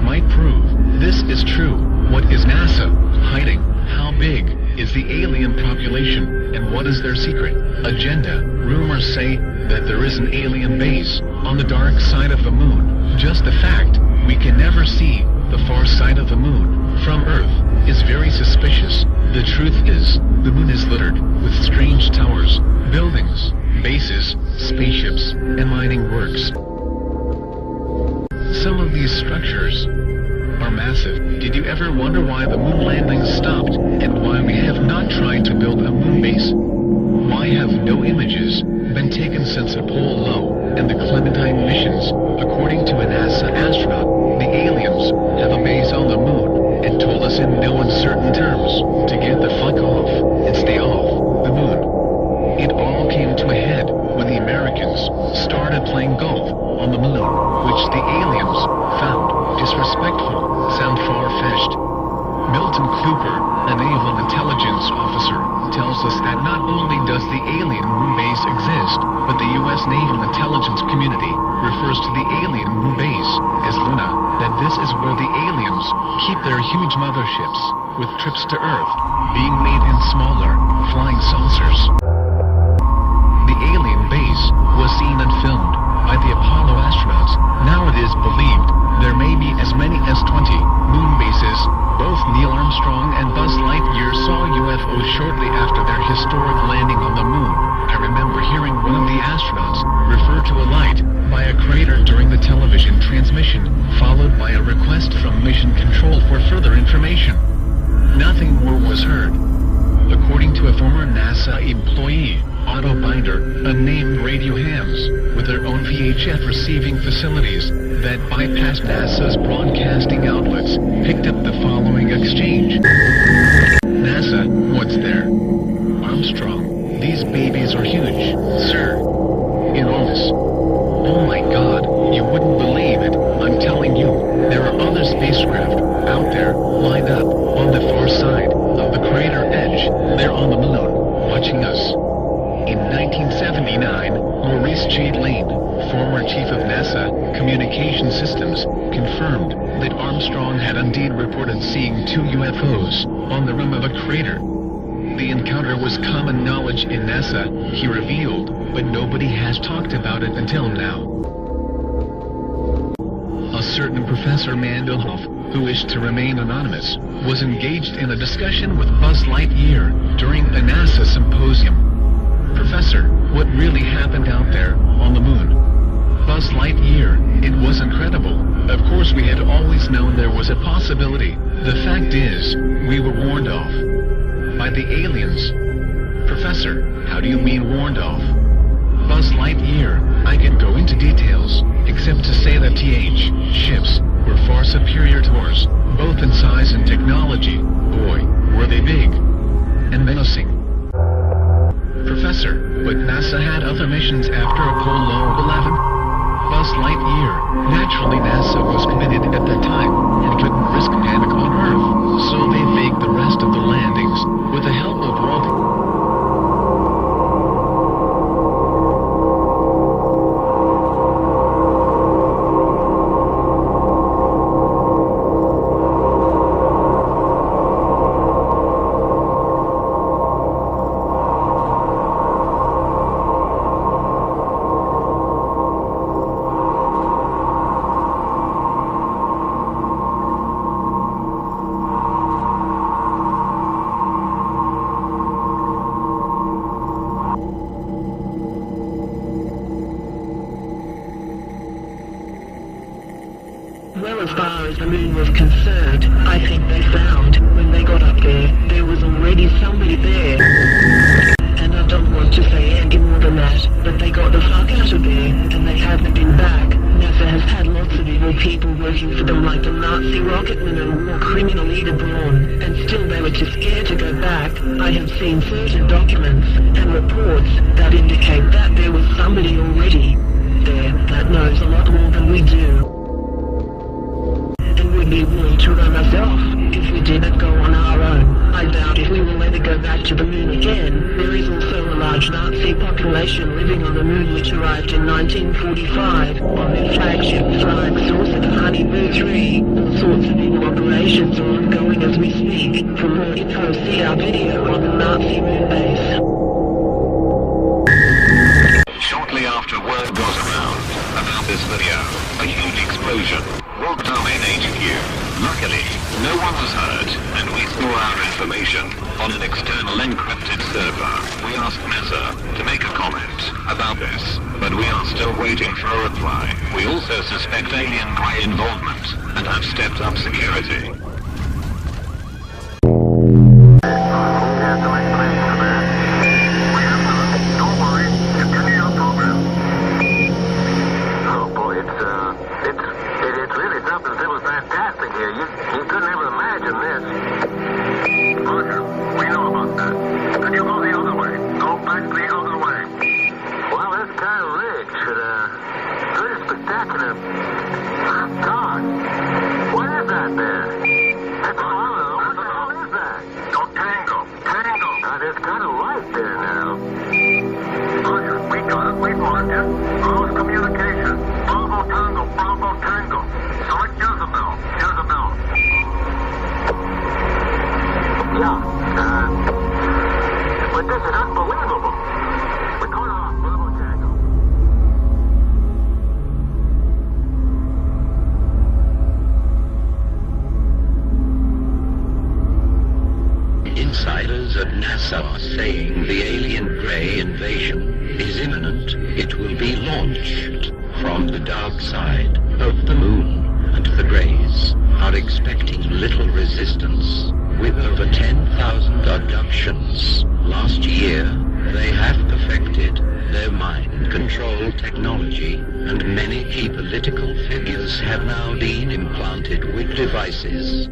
that might prove this is true. What is NASA hiding? How big is the alien population, and what is their secret agenda? Rumors say that there is an alien base on the dark side of the moon. Just the fact we can never see the far side of the moon from Earth is very suspicious. The truth is, the moon is littered with strange towers, buildings, bases, spaceships, and mining works. Some of these structures are massive. Did you ever wonder why the moon landings stopped, and why we have not tried to build a moon base? Why have no images been taken since Apollo and the Clementine missions? According to a NASA astronaut, the aliens have a base on the moon, and told us in no uncertain terms to get the fuck off and stay off the moon. It all came to a head when the Americans started playing golf on the moon, which the aliens found disrespectful, sound far-fetched. Milton Cooper, a naval intelligence officer, tells us that not only does the alien moon base exist, but the U.S. naval intelligence community refers to the alien moon base as Luna, that this is where the aliens keep their huge motherships, with trips to Earth being made in smaller, flying saucers. The alien base was seen and filmed by the Apollo astronauts. Now it is believed there may be as many as 20 moon bases. Both Neil Armstrong and Buzz Lightyear saw UFOs shortly after their historic landing on the moon. I remember hearing one of the astronauts refer to a light by a crater during the television transmission, followed by a request from Mission Control for further information. Nothing more was heard. According to a former NASA employee, Otto Binder, unnamed radio hams, with their own VHF receiving facilities that bypassed NASA's broadcasting outlets, picked up the following exchange. NASA, what's there? Armstrong, these babies are huge, sir. Enormous. Oh my God, you wouldn't believe it. I'm telling you, there are other spacecraft out there, lined up on the far side of the crater edge. They're on the moon, watching us. In 1979, Maurice J. Lane, former chief of NASA Communication Systems, confirmed that Armstrong had indeed reported seeing 2 UFOs on the rim of a crater. The encounter was common knowledge in NASA, he revealed, but nobody has talked about it until now. A certain Professor Mandelhoff, who wished to remain anonymous, was engaged in a discussion with Buzz Lightyear during a NASA symposium. Professor, what really happened out there on the moon? Buzz Lightyear, it was incredible. Of course we had always known there was a possibility. The fact is, we were warned off by the aliens. Professor, how do you mean warned off? Buzz Lightyear, I can go into details, except to say that ships were far superior to ours, both in size and technology. Boy, were they big and menacing. Professor, but NASA had other missions after Apollo 11. Buzz Lightyear, naturally NASA was committed at that time, and couldn't risk panic on Earth, so they faked the rest of the landings, with the help of Walt. Well, as far as the moon was concerned, I think they found, when they got up there was already somebody there. And I don't want to say any more than that, but they got the fuck out of there, and they haven't been back. NASA has had lots of evil people working for them, like the Nazi rocketman and war criminal Ida Braun, and still they were too scared to go back. I have seen certain documents and reports that indicate that there was somebody already there that knows a lot more than we do. be willing to run us off if we didn't go on our own. I doubt if we will ever go back to the moon again. There is also a large Nazi population living on the moon which arrived in 1945 on their flagship flying saucer Honeybird 3. All sorts of evil operations are ongoing as we speak. For more info, see our video on the Nazi moon base. Shortly after word got around about this video, a huge explosion rocked our main HQ. Luckily, no one was hurt, and we store our information on an external encrypted server. We asked NASA to make a comment about this, but we are still waiting for a reply. We also suspect alien grey involvement, and have stepped up security. You couldn't ever imagine this. Roger, we know about that. Could you go the other way? Go back the other way. Well, this kind of ridge, pretty spectacular. God, what is that there? That's a hollow. What the hell is that? Oh, Tango. Tango. There's kind of light there now. Roger, we got it. We marked it. Close communication. Bravo Tango. Bravo Tango. Select Jezebel. Jezebel. Yeah, but this is unbelievable. We're going off, Bravo Tango. Insiders at NASA are saying the alien grey invasion is imminent. It will be launched from the dark side of the moon, and the Greys are expecting little resistance. With over 10,000 abductions last year, they have perfected their mind control technology, and many key political figures have now been implanted with devices.